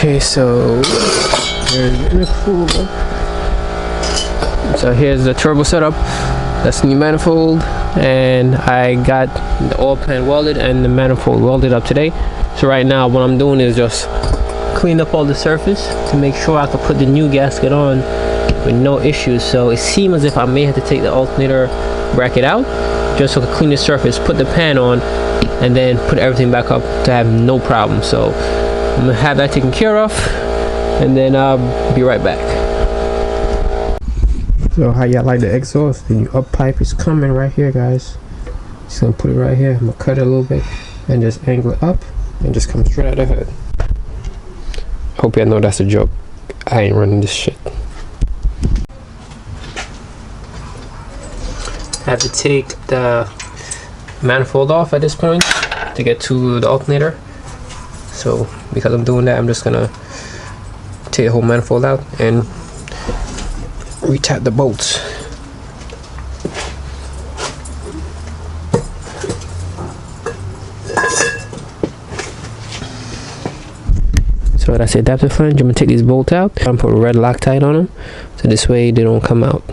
Okay, so here's the intercooler. So here's the turbo setup. That's the new manifold, and I got the oil pan welded and the manifold welded up today. So right now what I'm doing is just clean up all the surface to make sure I can put the new gasket on with no issues. So it seems as if I may have to take the alternator bracket out just so I can clean the surface, put the pan on, and then put everything back up to have no problem. So I'm gonna have that taken care of, and then I'll be right back. So how y'all like the exhaust? The new up pipe is coming right here, guys. Just gonna put it right here. I'm gonna cut it a little bit and just angle it up and just come straight out of the hood. Hope y'all know that's a joke. I ain't running this shit. I have to take the manifold off at this point to get to the alternator. So because I'm doing that, I'm just gonna take the whole manifold out and retap the bolts. So that's the adapter flange. I'm gonna take these bolts out. I'm gonna put a red Loctite on them, so this way they don't come out.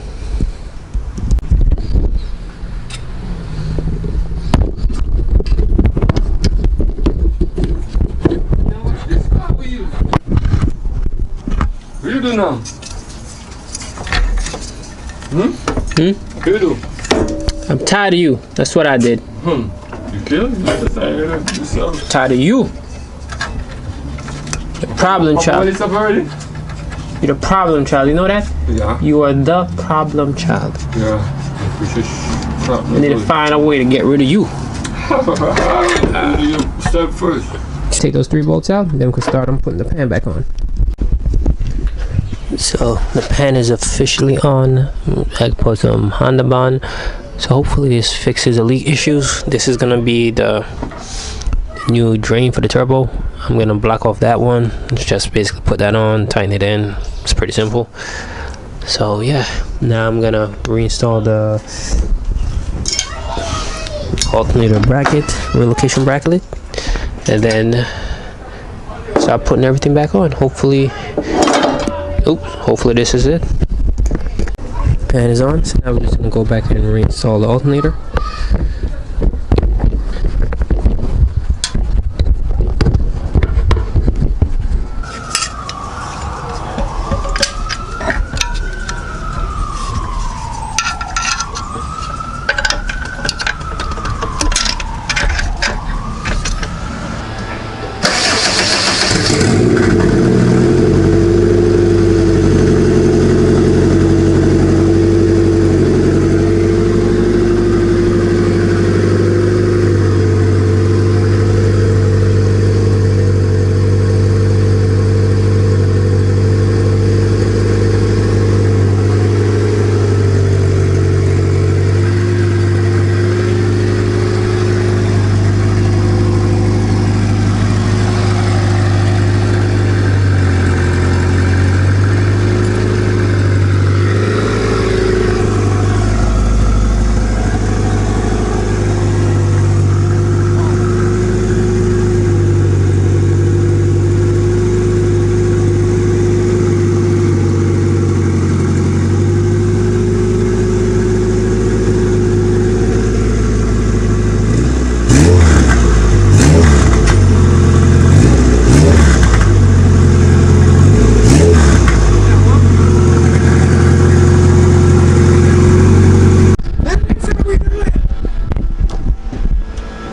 What you do now? What you do? I'm tired of you. That's what I did. You killed me. Tired of you. The problem child. You're the problem child. You know that? Yeah. You are the problem child. Yeah. I need to find a way to get rid of you. Step first. Take those 3 bolts out, then we can start on putting the pan back on. So the pan is officially on. I put some Honda Bond, so hopefully this fixes the leak issues. This is gonna be the new drain for the turbo. I'm gonna block off that one. Just basically put that on, tighten it in. It's pretty simple. So yeah, now I'm gonna reinstall the alternator bracket, relocation bracket, and then start putting everything back on. Hopefully this is it. Pan is on, so now we're just gonna go back and reinstall the alternator.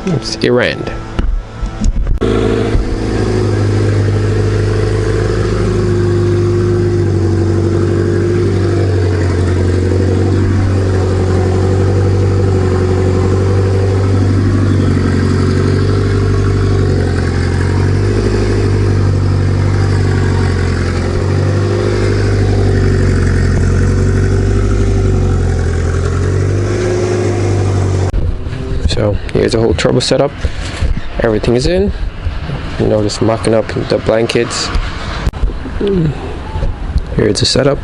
It's Iran. So here's the whole turbo setup. Everything is in. You know, just mocking up the blankets. Here's the setup.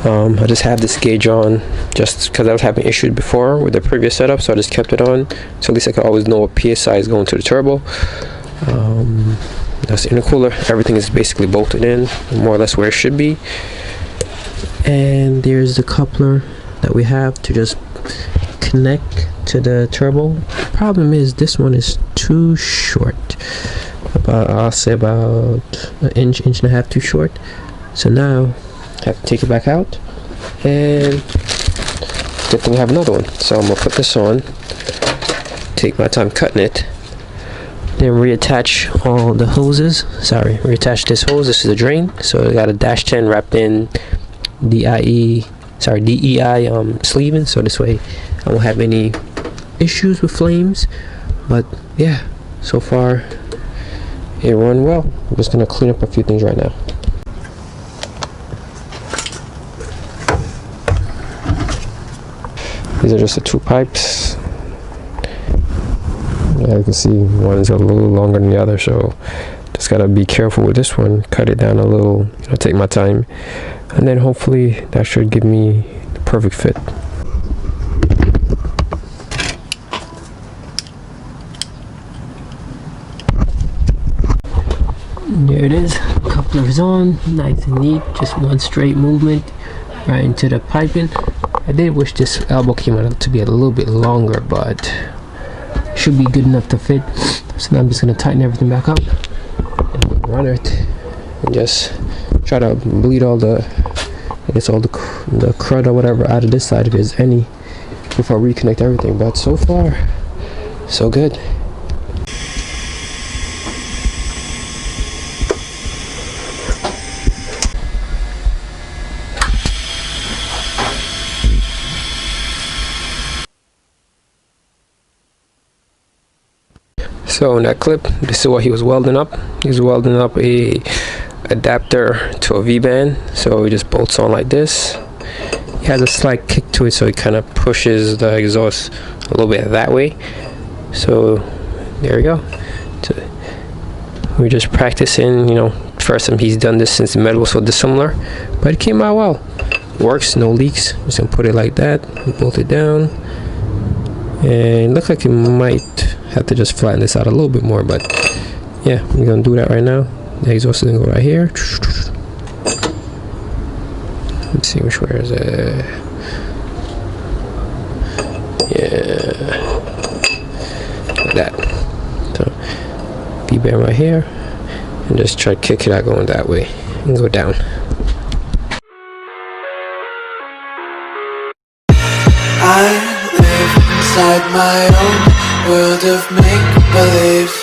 I just have this gauge on just because I was having issues before with the previous setup, so I just kept it on so at least I can always know what PSI is going to the turbo. That's the intercooler. Everything is basically bolted in, more or less where it should be. And there's the coupler that we have to just connect to the turbo. Problem is this one is too short. I'll say about an inch and a half too short. So now I have to take it back out, and good thing I have another one. So I'm gonna put this on, take my time cutting it, then reattach all the hoses. Reattach this hose. This is the drain. So I got a dash 10 wrapped in DEI sleeving, so this way I won't have any issues with flames. But yeah, so far it run well. I'm just gonna clean up a few things right now. These are just the 2 pipes. Yeah, you can see one is a little longer than the other, so just gotta be careful with this one. Cut it down a little, take my time, and then hopefully that should give me the perfect fit. There it is. Coupler's on, nice and neat. Just one straight movement right into the piping. I did wish this elbow came out to be a little bit longer, but should be good enough to fit. So now I'm just gonna tighten everything back up and run it, and just try to bleed all the, I guess all the crud or whatever out of this side if there's any, before I reconnect everything. But so far, so good. So in that clip, this is what he was welding up. He's welding up a adapter to a V-band. So he just bolts on like this. He has a slight kick to it, so he kind of pushes the exhaust a little bit that way. So there we go. So we're just practicing, first time he's done this since the metal was so dissimilar, but it came out well. Works, no leaks. Just gonna put it like that, bolt it down, and it looks like it might have to just flatten this out a little bit more, but yeah, we're gonna do that right now. The exhaust is gonna go right here. Let's see which way is it. Yeah, like that. So V-band right here, and just try to kick it out going that way and go down. I live inside my own world of make-believe.